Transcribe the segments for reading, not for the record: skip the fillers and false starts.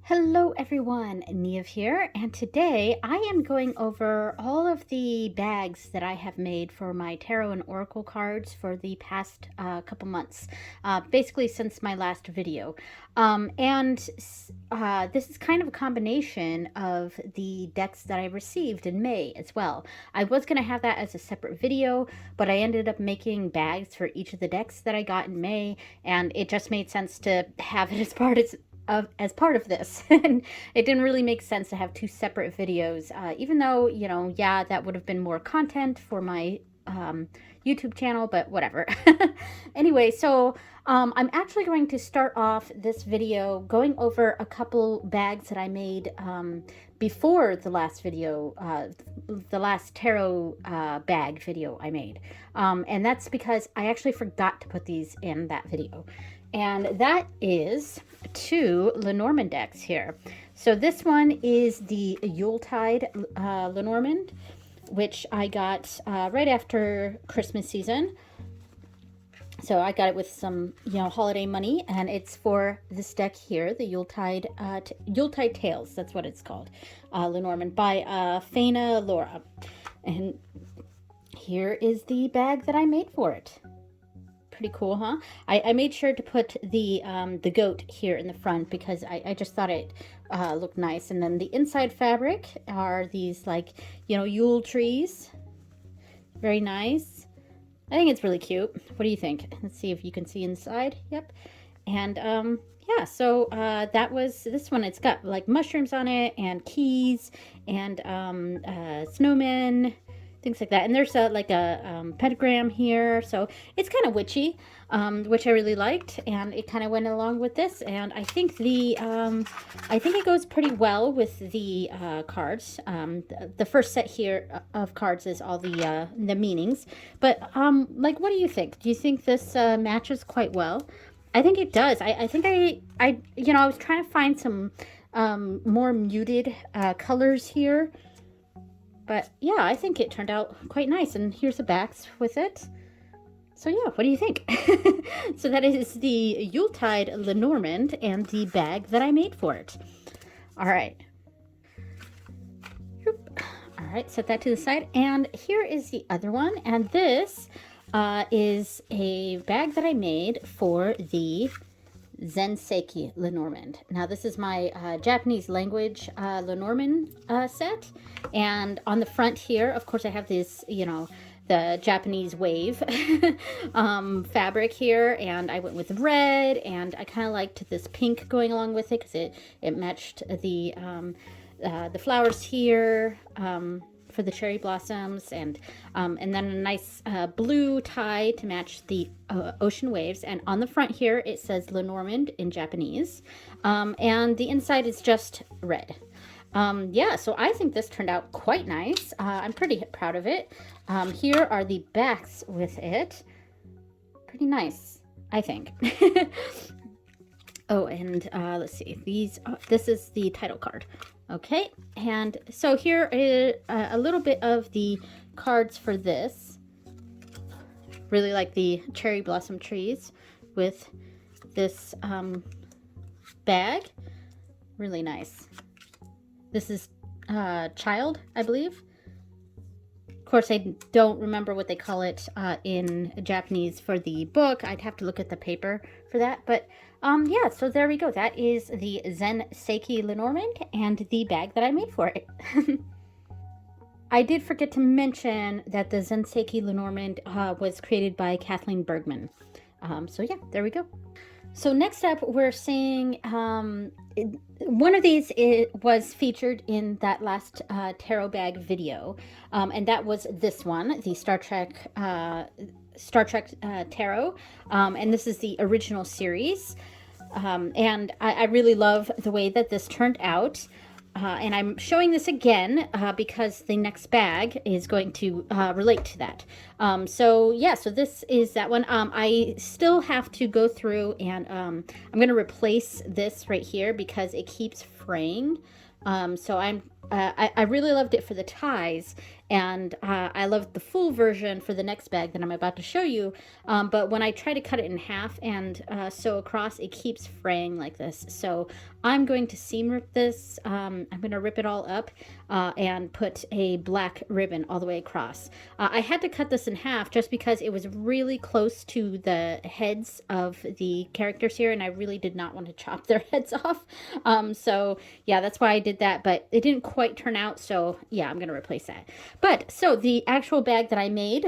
Hello everyone, Neve here, and today I am going over all of the bags that I have made for my tarot and oracle cards for the past couple months, basically since my last video. This is kind of a combination of the decks that I received in May as well. I was going to have that as a separate video, but I ended up making bags for each of the decks that I got in May, and it just made sense to have it as part of this. And it didn't really make sense to have two separate videos, even though, yeah, that would have been more content for my YouTube channel, but whatever. Anyway, so I'm actually going to start off this video going over a couple bags that I made before the last video, the last tarot bag video I made. And that's because I actually forgot to put these in that video. And that is two Lenormand decks here. So this one is the Yuletide Lenormand, which I got right after Christmas season. So I got it with some, holiday money, and it's for this deck here, the Yuletide Yuletide Tales. That's what it's called, Lenormand by Faina Laura. And here is the bag that I made for it. Pretty cool, huh? I made sure to put the goat here in the front because I just thought it looked nice. And then the inside fabric are these Yule trees. Very nice. I think it's really cute. What do you think? Let's see if you can see inside. Yep. And yeah, so that was this one. It's got like mushrooms on it and keys and snowmen, things like that. And there's a pentagram here, so it's kind of witchy, which I really liked, and it kind of went along with this. And I think I think it goes pretty well with the cards. The first set here of cards is all the meanings, but what do you think? Do you think this matches quite well? I think it does. I think I was trying to find some more muted colors here. But yeah, I think it turned out quite nice. And here's the backs with it. So yeah, what do you think? So that is the Yuletide Lenormand and the bag that I made for it. All right. All right, set that to the side. And here is the other one. And this is a bag that I made for the Zenseki Lenormand. Now this is my Japanese language Lenormand set, and on the front here, of course, I have this, the Japanese wave fabric here, and I went with red, and I kind of liked this pink going along with it because it matched the flowers here. For the cherry blossoms, and then a nice blue tie to match the ocean waves. And on the front here it says Lenormand in Japanese, and the inside is just red. Yeah, so I think this turned out quite nice. I'm pretty proud of it. Here are the backs with it. Pretty nice, I think. Oh, and let's see. This is the title card. Okay, and so here is a little bit of the cards for this. Really like the cherry blossom trees with this bag. Really nice. This is child, I believe. Of course, I don't remember what they call it in Japanese for the book. I'd have to look at the paper for that, but yeah, so there we go. That is the Zenseki Lenormand and the bag that I made for it. I did forget to mention that the Zenseki Lenormand was created by Kathleen Bergman. So yeah, there we go. So next up, we're seeing one of these was featured in that last tarot bag video, and that was this one, the Star Trek Tarot, and this is the original series. And I really love the way that this turned out. And I'm showing this again because the next bag is going to relate to that. So yeah, so this is that one. I still have to go through and I'm going to replace this right here because it keeps fraying. So I'm I really loved it for the ties, and I loved the full version for the next bag that I'm about to show you. But when I try to cut it in half and sew across, it keeps fraying like this. So I'm going to seam rip this. I'm going to rip it all up and put a black ribbon all the way across. I had to cut this in half just because it was really close to the heads of the characters here, and I really did not want to chop their heads off. So yeah, that's why I did that, but it didn't quite turn out, so yeah, I'm gonna replace that. But so the actual bag that I made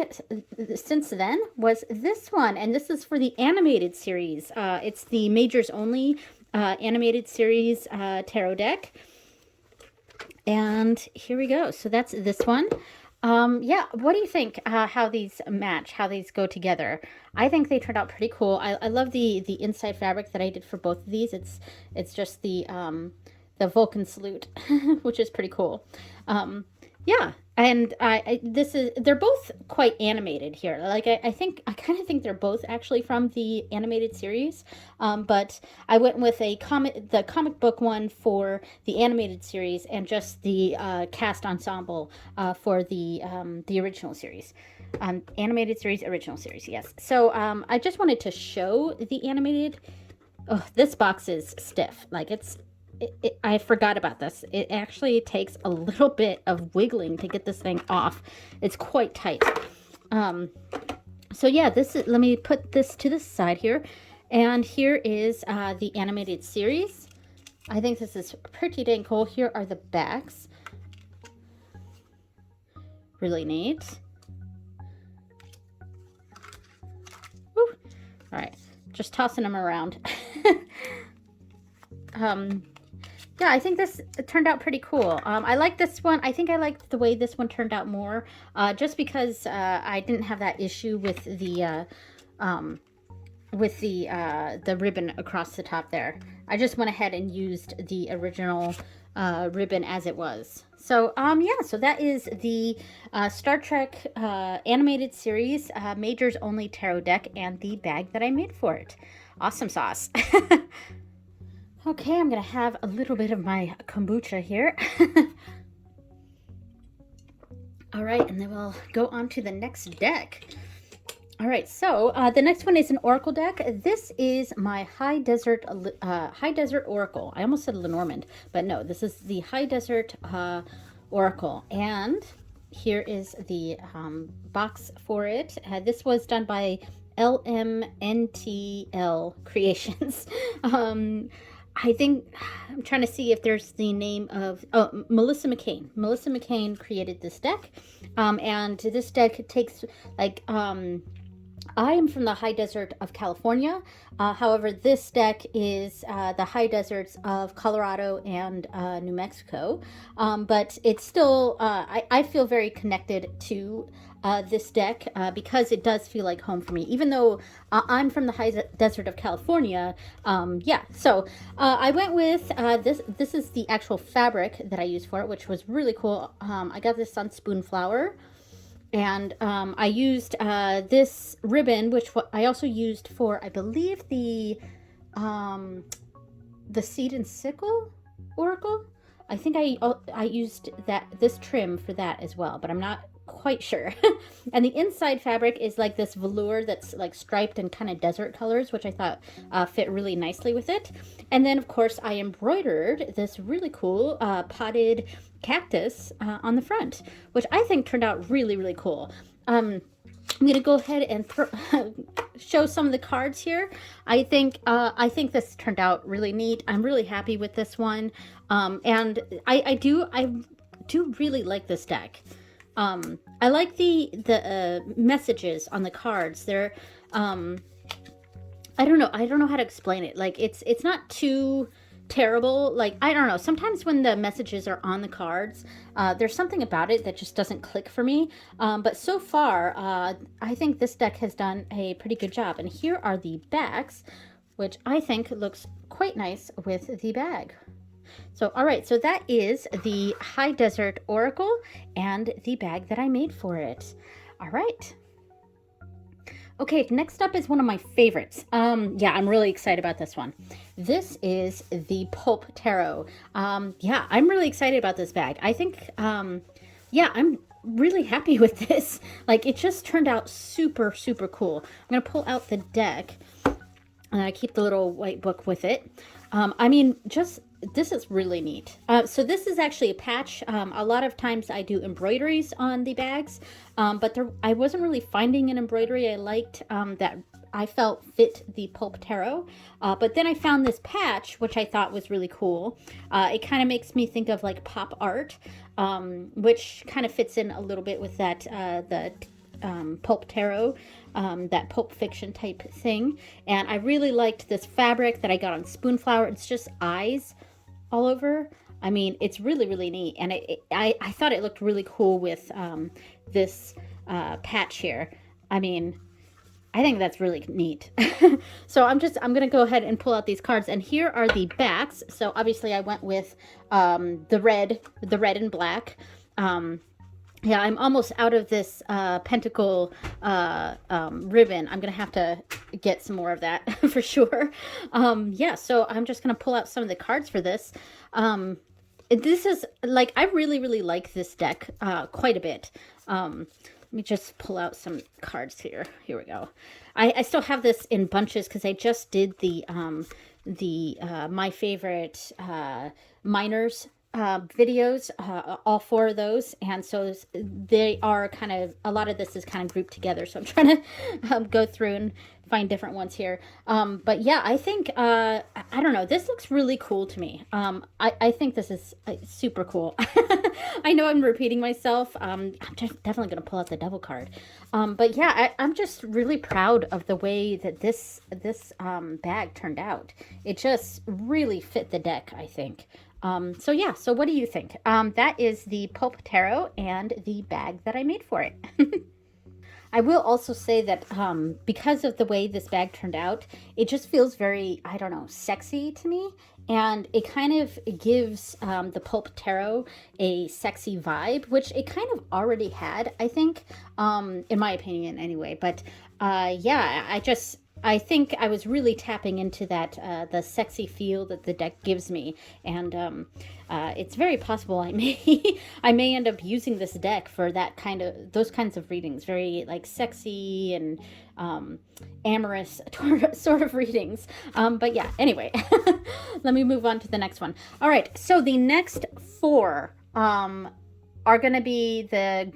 since then was this one, and this is for the animated series. It's the Majors Only animated series tarot deck. And here we go. So that's this one. Yeah, what do you think how these match, how these go together? I think they turned out pretty cool. I love the inside fabric that I did for both of these. It's just the Vulcan salute, which is pretty cool. Yeah, and they're both quite animated here. Like I kind of think they're both actually from the animated series, but I went with the comic book one for the animated series, and just the cast ensemble for the original series. Animated series, original series, yes. So I just wanted to show the animated. Oh, this box is stiff. Like I forgot about this. It actually takes a little bit of wiggling to get this thing off. It's quite tight. So yeah, let me put this to the side here. And here is the animated series. I think this is pretty dang cool. Here are the backs. Really neat. Woo. All right, just tossing them around. Yeah, I think this turned out pretty cool. I like this one. I think I liked the way this one turned out more, just because I didn't have that issue with the ribbon across the top there. I just went ahead and used the original ribbon as it was. So yeah, so that is the Star Trek animated series Majors Only tarot deck and the bag that I made for it. Awesome sauce. Okay, I'm going to have a little bit of my kombucha here. All right, and then we'll go on to the next deck. All right, so the next one is an oracle deck. This is my High Desert Oracle. I almost said Lenormand, but no, this is the High Desert Oracle. And here is the box for it. This was done by LMNTL Creations. I think I'm trying to see if there's the name of Melissa McCain. Melissa McCain created this deck, and this deck takes like I am from the high desert of California. However, this deck is the high deserts of Colorado and New Mexico. But it's still I feel very connected to this deck because it does feel like home for me, even though I'm from the high desert of California. Yeah, so I went with this is the actual fabric that I used for it, which was really cool. I got this on Spoonflower, and I used this ribbon, which I also used for, I believe, the Seed and Sickle Oracle. I think I used this trim for that as well, but I'm not quite sure. And the inside fabric is like this velour that's like striped and kind of desert colors, which I thought fit really nicely with it. And then of course I embroidered this really cool potted cactus on the front, which I think turned out really, really cool. I'm gonna go ahead and show some of the cards here. I think this turned out really neat. I'm really happy with this one, and I do really like this deck. I like the messages on the cards. They're I don't know how to explain it. Like it's not too terrible. Like, I don't know, sometimes when the messages are on the cards, there's something about it that just doesn't click for me. But so far, I think this deck has done a pretty good job. And here are the backs, which I think looks quite nice with the bag. So, all right, so that is the High Desert Oracle and the bag that I made for it. All right. Okay, next up is one of my favorites. Yeah, I'm really excited about this one. This is the Pulp Tarot. Yeah, I'm really excited about this bag. I think, yeah, I'm really happy with this. Like, it just turned out super, super cool. I'm gonna pull out the deck, and I keep the little white book with it. I mean, just this is really neat. So this is actually a patch. A lot of times I do embroideries on the bags, but I wasn't really finding an embroidery I liked that I felt fit the Pulp Tarot. But then I found this patch, which I thought was really cool. It kind of makes me think of like pop art, which kind of fits in a little bit with that the pulp tarot, that pulp fiction type thing. And I really liked this fabric that I got on Spoonflower. It's just eyes all over. I mean, it's really, really neat. And I thought it looked really cool with this patch here. I mean, I think that's really neat. So I'm going to go ahead and pull out these cards. And here are the backs. So obviously I went with the red and black. Yeah, I'm almost out of this pentacle ribbon. I'm going to have to get some more of that for sure. Yeah, so I'm just going to pull out some of the cards for this. This is, like, I really, really like this deck quite a bit. Let me just pull out some cards here. Here we go. I still have this in bunches because I just did the my favorite miners videos, all four of those, and so they are kind of, a lot of this is kind of grouped together, so I'm trying to go through and find different ones here. But yeah, I think I don't know, this looks really cool to me. I think this is super cool. I know I'm repeating myself. I'm just definitely gonna pull out the devil card. But yeah, I'm just really proud of the way that this bag turned out. It just really fit the deck, I think. So yeah, so what do you think? That is the Pulp Tarot and the bag that I made for it. I will also say that because of the way this bag turned out, it just feels very, I don't know, sexy to me. And it kind of gives the Pulp Tarot a sexy vibe, which it kind of already had, I think, in my opinion anyway. But yeah, I think I was really tapping into that the sexy feel that the deck gives me, and it's very possible I may I may end up using this deck for those kinds of readings, very like sexy and amorous sort of readings. But yeah, anyway, let me move on to the next one. All right, so the next four are going to be the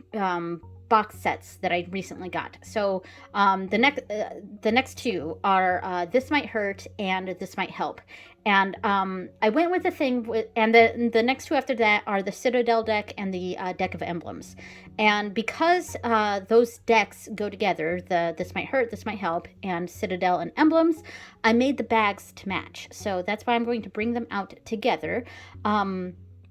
box sets that I recently got. So the next two are This Might Hurt and This Might Help. And I went with the thing with, and the next two after that are the Citadel deck and the deck of emblems. And because those decks go together, the This Might Hurt, This Might Help, and Citadel and emblems, I made the bags to match. So that's why I'm going to bring them out together.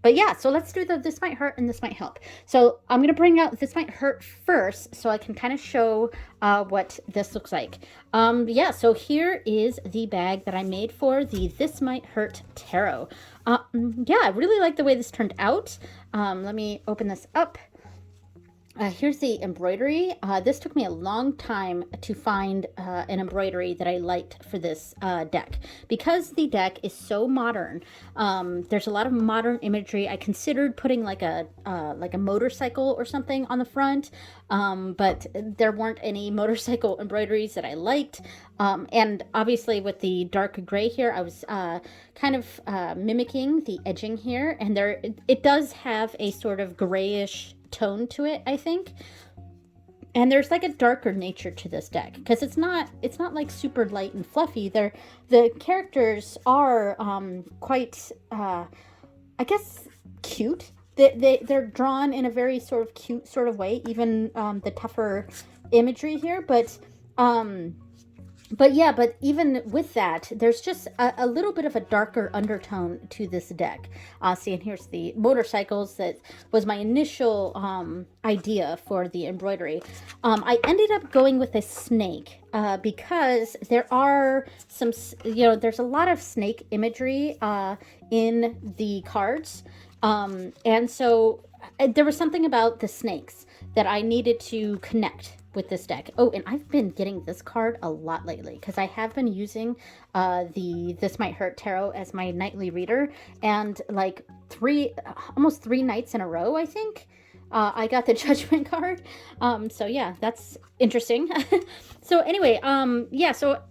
But yeah, so let's do This Might Hurt and This Might Help. So I'm going to bring out This Might Hurt first so I can kind of show what this looks like. Yeah, so here is the bag that I made for the This Might Hurt Tarot. Yeah, I really like the way this turned out. Let me open this up. Here's the embroidery. This took me a long time to find an embroidery that I liked for this deck. Because the deck is so modern, there's a lot of modern imagery. I considered putting like a motorcycle or something on the front, but there weren't any motorcycle embroideries that I liked. And obviously with the dark gray here, I was kind of mimicking the edging here. And it does have a sort of grayish tone to it, I think. And there's like a darker nature to this deck because it's not like super light and fluffy. The characters are quite I guess cute. They're drawn in a very sort of cute sort of way, even the tougher imagery here, but yeah, but even with that, there's just a little bit of a darker undertone to this deck. See, and here's the motorcycles. That was my initial idea for the embroidery. I ended up going with a snake because there are some, there's a lot of snake imagery in the cards. And so there was something about the snakes that I needed to connect with this deck. Oh, and I've been getting this card a lot lately because I have been using the This Might Hurt Tarot as my nightly reader, and like almost 3 nights in a row, I think. I got the Judgment card. So yeah, that's interesting. So anyway, yeah, so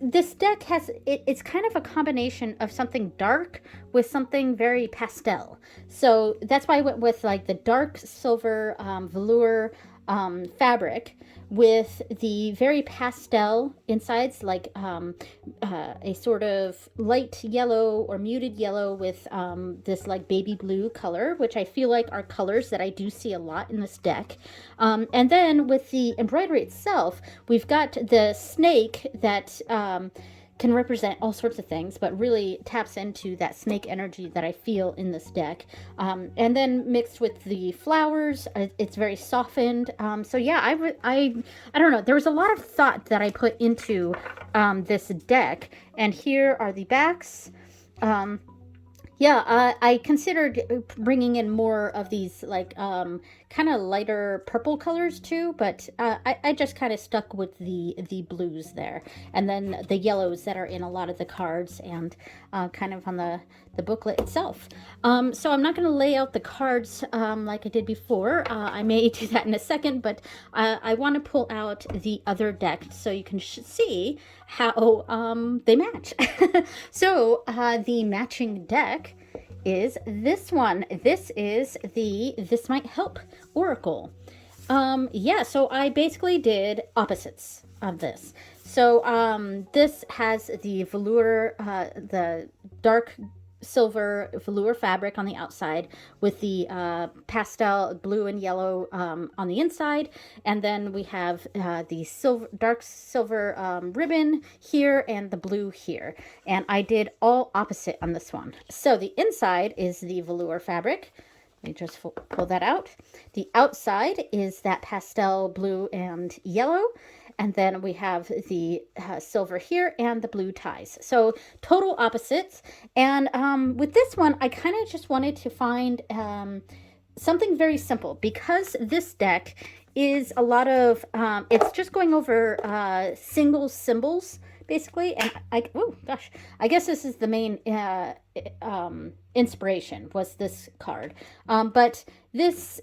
this deck it's kind of a combination of something dark with something very pastel. So that's why I went with like the dark silver velour fabric with the very pastel insides, like a sort of light yellow or muted yellow with this like baby blue color, which I feel like are colors that I do see a lot in this deck. And then with the embroidery itself, we've got the snake that can represent all sorts of things, but really taps into that snake energy that I feel in this deck. And then mixed with the flowers, it's very softened. So yeah, I don't know. There was a lot of thought that I put into this deck. And here are the backs. Yeah, I considered bringing in more of these like kind of lighter purple colors too, but I just kind of stuck with the blues there, and then the yellows that are in a lot of the cards and kind of on the booklet itself. So I'm not going to lay out the cards like I did before. I may do that in a second, but I want to pull out the other deck so you can see how they match. So the matching deck is this one. This is the This Might Help Oracle. Yeah, so I basically did opposites of this. So this has the velour, the dark silver velour fabric on the outside with the pastel blue and yellow on the inside, and then we have the dark silver ribbon here and the blue here, and I did all opposite on this one. So the inside is the velour fabric. Let me just pull that out. The outside is that pastel blue and yellow. And then we have the silver here and the blue ties. So total opposites. And with this one, I kind of just wanted to find something very simple, because this deck is a lot of, it's just going over single symbols, basically. And oh gosh, I guess this is the main inspiration, was this card. But this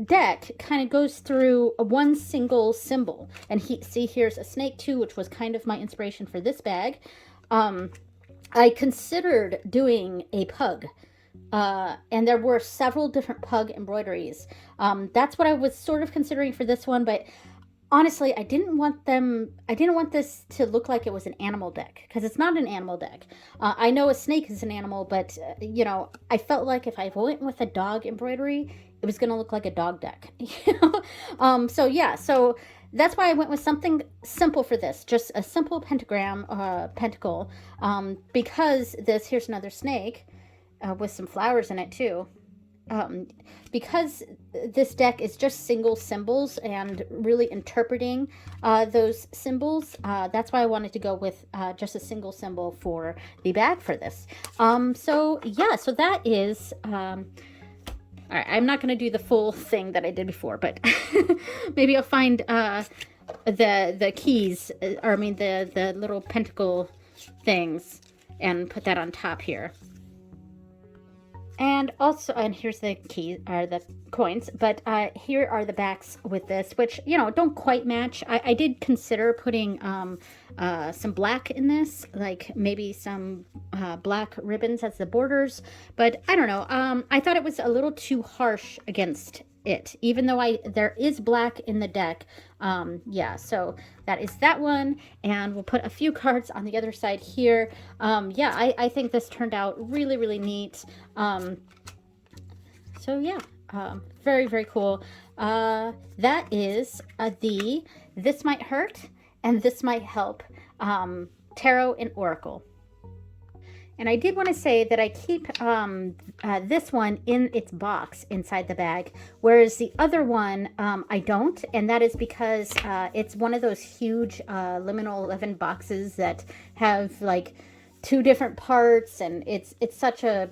deck kind of goes through one single symbol, and see here's a snake too, which was kind of my inspiration for this bag. I considered doing a pug, and there were several different pug embroideries. That's what I was sort of considering for this one, but honestly, I didn't want this to look like it was an animal deck, because it's not an animal deck. I know a snake is an animal, but you know, I felt like if I went with a dog embroidery, it was going to look like a dog deck. So yeah, so that's why I went with something simple for this, just a simple pentagram, pentacle, because here's another snake with some flowers in it too. Because this deck is just single symbols and really interpreting those symbols, that's why I wanted to go with just a single symbol for the bag for this. So yeah, so that is all right. I'm not going to do the full thing that I did before, but maybe I'll find the keys, or I mean the little pentacle things, and put that on top here. And also, and here's the keys, or the coins, but here are the backs with this, which, you know, don't quite match. I did consider putting some black in this, like maybe some black ribbons as the borders, but I don't know. I thought it was a little too harsh against it, even though there is black in the deck. Yeah, so that is that one, and we'll put a few cards on the other side here. Yeah, I think this turned out really, really neat. So yeah, very, very cool. That is the This Might Hurt and This Might Help Tarot and Oracle. And I did want to say that I keep this one in its box inside the bag, whereas the other one I don't, and that is because it's one of those huge liminal 11 boxes that have like 2 different parts, and it's such a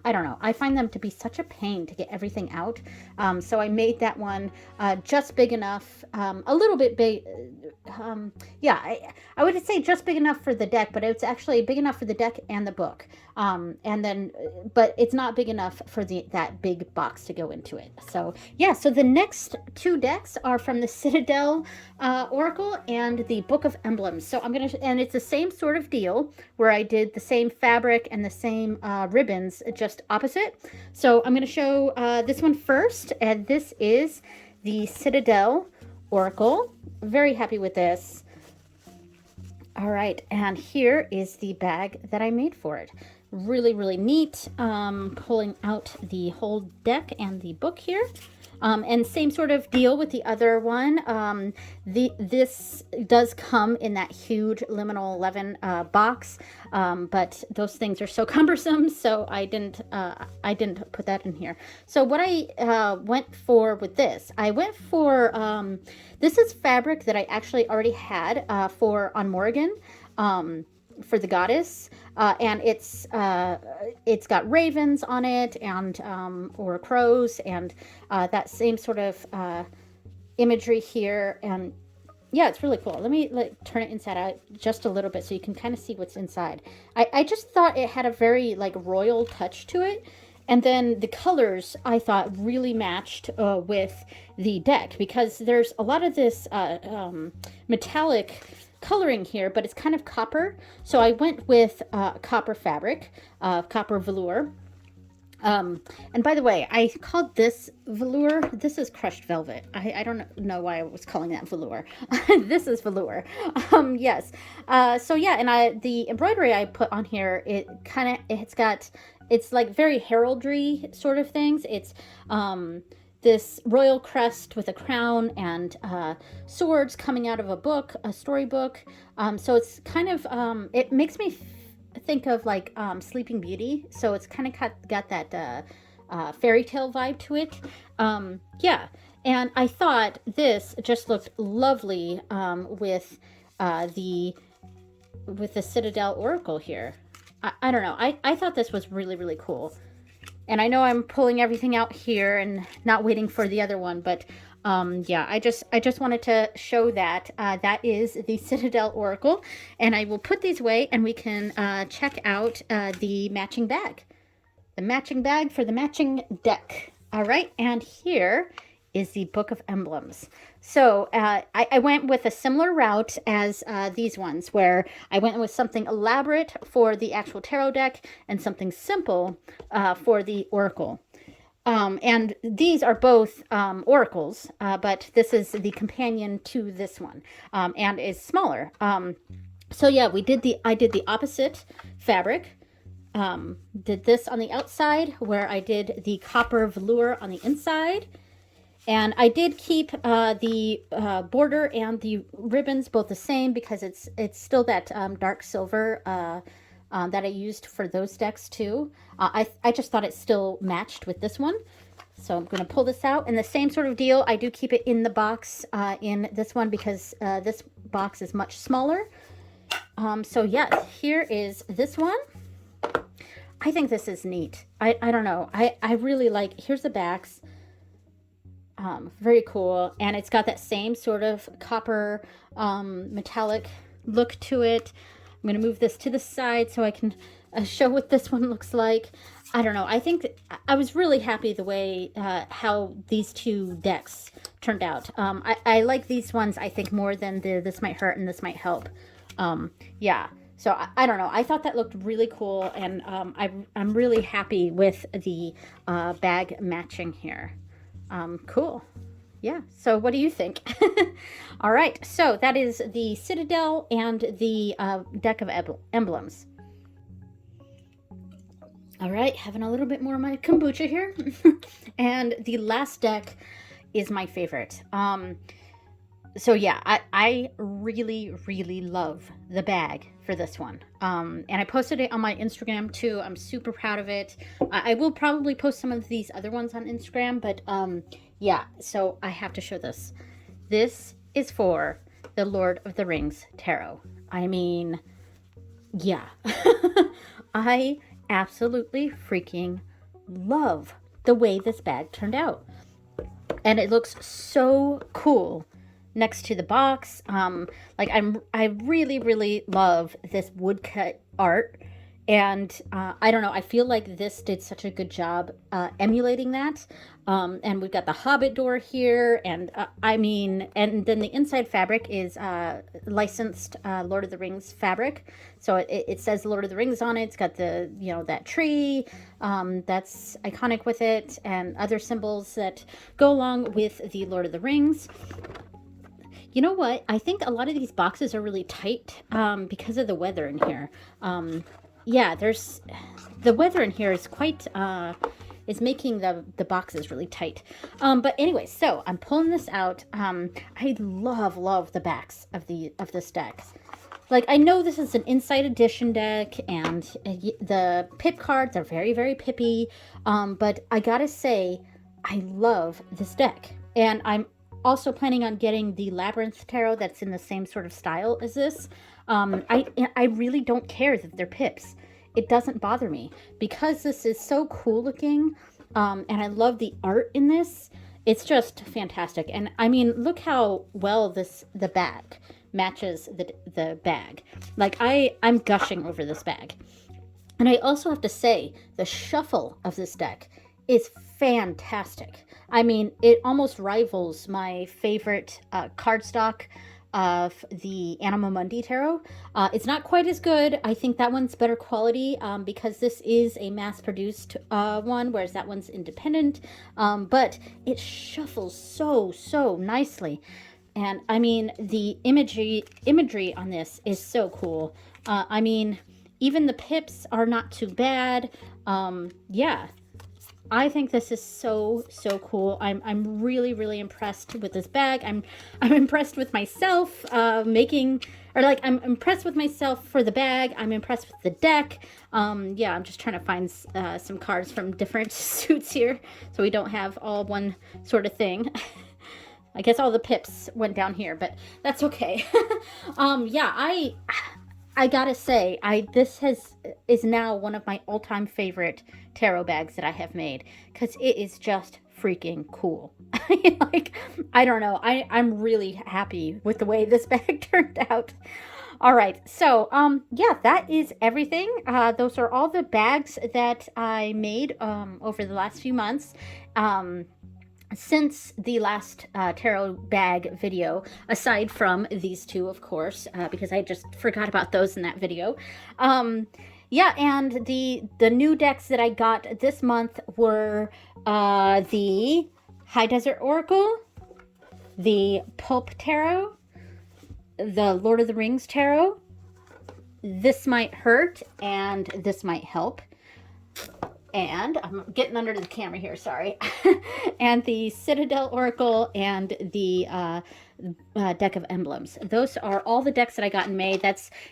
I don't know. I find them to be such a pain to get everything out. So I made that one just big enough, a little bit big. Yeah, I would say just big enough for the deck, but it's actually big enough for the deck and the book. And then, but it's not big enough for that big box to go into it. So yeah, so the next two decks are from the Citadel Oracle and the Book of Emblems. So and it's the same sort of deal where I did the same fabric and the same ribbons, just opposite. So I'm gonna show this one first, and this is the Citadel Oracle. Very happy with this. All right, and here is the bag that I made for it. Really, really neat. Pulling out the whole deck and the book here. And same sort of deal with the other one. This does come in that huge Liminal 11 box, but those things are so cumbersome, so I didn't put that in here. So what I went for with this, I went for this is fabric that I actually already had on Morrigan. For the goddess, and it's got ravens on it, and or crows, and that same sort of imagery here. And yeah, it's really cool. Let me turn it inside out just a little bit so you can kind of see what's inside. I just thought it had a very royal touch to it. And then the colors I thought really matched with the deck, because there's a lot of this metallic coloring here, but it's kind of copper. So I went with copper fabric, copper velour. And by the way, I called this velour. This is crushed velvet. I don't know why I was calling that velour. This is velour. Yes. So yeah, and the embroidery I put on here, it's like very heraldry sort of things. It's this royal crest with a crown and swords coming out of a book, a storybook. So it's kind of, it makes me think of Sleeping Beauty. So it's kind of got that fairy tale vibe to it. Yeah. And I thought this just looked lovely with the Citadel Oracle here. I don't know. I thought this was really, really cool. And I know I'm pulling everything out here and not waiting for the other one, but yeah, I just wanted to show that that is the Citadel Oracle, and I will put these away, and we can check out the matching bag. The matching bag for the matching deck. All right, and here is the Book of Emblems. So I went with a similar route as these ones, where I went with something elaborate for the actual tarot deck and something simple for the oracle. And these are both oracles, but this is the companion to this one, and is smaller. So yeah, I did the opposite fabric. Did this on the outside, where I did the copper velour on the inside. And I did keep the border and the ribbons both the same, because it's still that dark silver that I used for those decks too. I just thought it still matched with this one. So I'm going to pull this out. And the same sort of deal, I do keep it in the box in this one, because this box is much smaller. So yeah, here is this one. I think this is neat. I don't know. I really like, here's the backs. Very cool. And it's got that same sort of copper metallic look to it. I'm going to move this to the side so I can show what this one looks like. I don't know. I think I was really happy the way how these two decks turned out. I like these ones, I think, more than the This Might Hurt and This Might Help. Yeah. So I don't know. I thought that looked really cool, and I'm really happy with the bag matching here. Cool. Yeah. So what do you think? All right. So that is the Citadel and the deck of emblems. All right. Having a little bit more of my kombucha here. And the last deck is my favorite. So yeah, I really, really love the bag for this one. And I posted it on my Instagram too. I'm super proud of it. I will probably post some of these other ones on Instagram, but yeah, so I have to show this. This is for the Lord of the Rings Tarot. I mean, yeah. I absolutely freaking love the way this bag turned out. And it looks so cool next to the box. I really, really love this woodcut art. And I don't know, I feel like this did such a good job emulating that. And we've got the Hobbit door here, and and then the inside fabric is licensed Lord of the Rings fabric. So it says Lord of the Rings on it. It's got the, that tree that's iconic with it, and other symbols that go along with the Lord of the Rings. You know what? I think a lot of these boxes are really tight because of the weather in here. Yeah, the weather in here is quite is making the boxes really tight. But anyway, so I'm pulling this out. I love the backs of this deck. Like, I know this is an inside edition deck, and the pip cards are very, very pippy. But I gotta say, I love this deck, and I'm also planning on getting the Labyrinth Tarot that's in the same sort of style as this. I really don't care that they're pips. It doesn't bother me because this is so cool looking, and I love the art in this. It's just fantastic. And I mean, look how well the bag matches the bag. Like, I'm gushing over this bag. And I also have to say, the shuffle of this deck is fantastic. I mean, it almost rivals my favorite cardstock of the Anima Mundi Tarot. It's not quite as good. I think that one's better quality because this is a mass-produced one, whereas that one's independent. But it shuffles so nicely. And I mean, the imagery on this is so cool. I mean, even the pips are not too bad. Yeah. I think this is so cool. I'm really impressed with this bag. I'm impressed with myself I'm impressed with myself for the bag. I'm impressed with the deck. Yeah, I'm just trying to find some cards from different suits here, so we don't have all one sort of thing. I guess all the pips went down here, but that's okay. Yeah, I gotta say, this is now one of my all-time favorite tarot bags that I have made, because it is just freaking cool. Like, I don't know, I'm really happy with the way this bag turned out. All right, so yeah, that is everything. Those are all the bags that I made over the last few months. Since the last tarot bag video, aside from these two, of course, because I just forgot about those in that video. Yeah, and the new decks that I got this month were the High Desert Oracle, the Pulp Tarot, the Lord of the Rings Tarot, This Might Hurt, and This Might Help. And I'm getting under the camera here, sorry. And the Citadel Oracle and the deck of emblems. Those are all the decks that I got in May.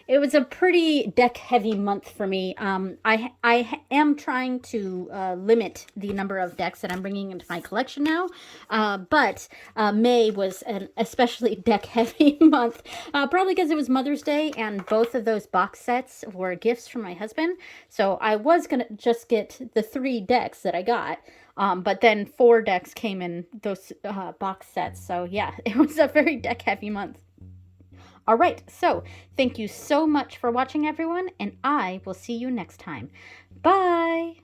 It was a pretty deck heavy month for me. I am trying to limit the number of decks that I'm bringing into my collection now. But May was an especially deck heavy month, probably because it was Mother's Day, and both of those box sets were gifts from my husband. So I was gonna just get the 3 decks that I got. But then 4 decks came in those box sets. So yeah, it was a very deck heavy month. All right, so thank you so much for watching, everyone, and I will see you next time. Bye!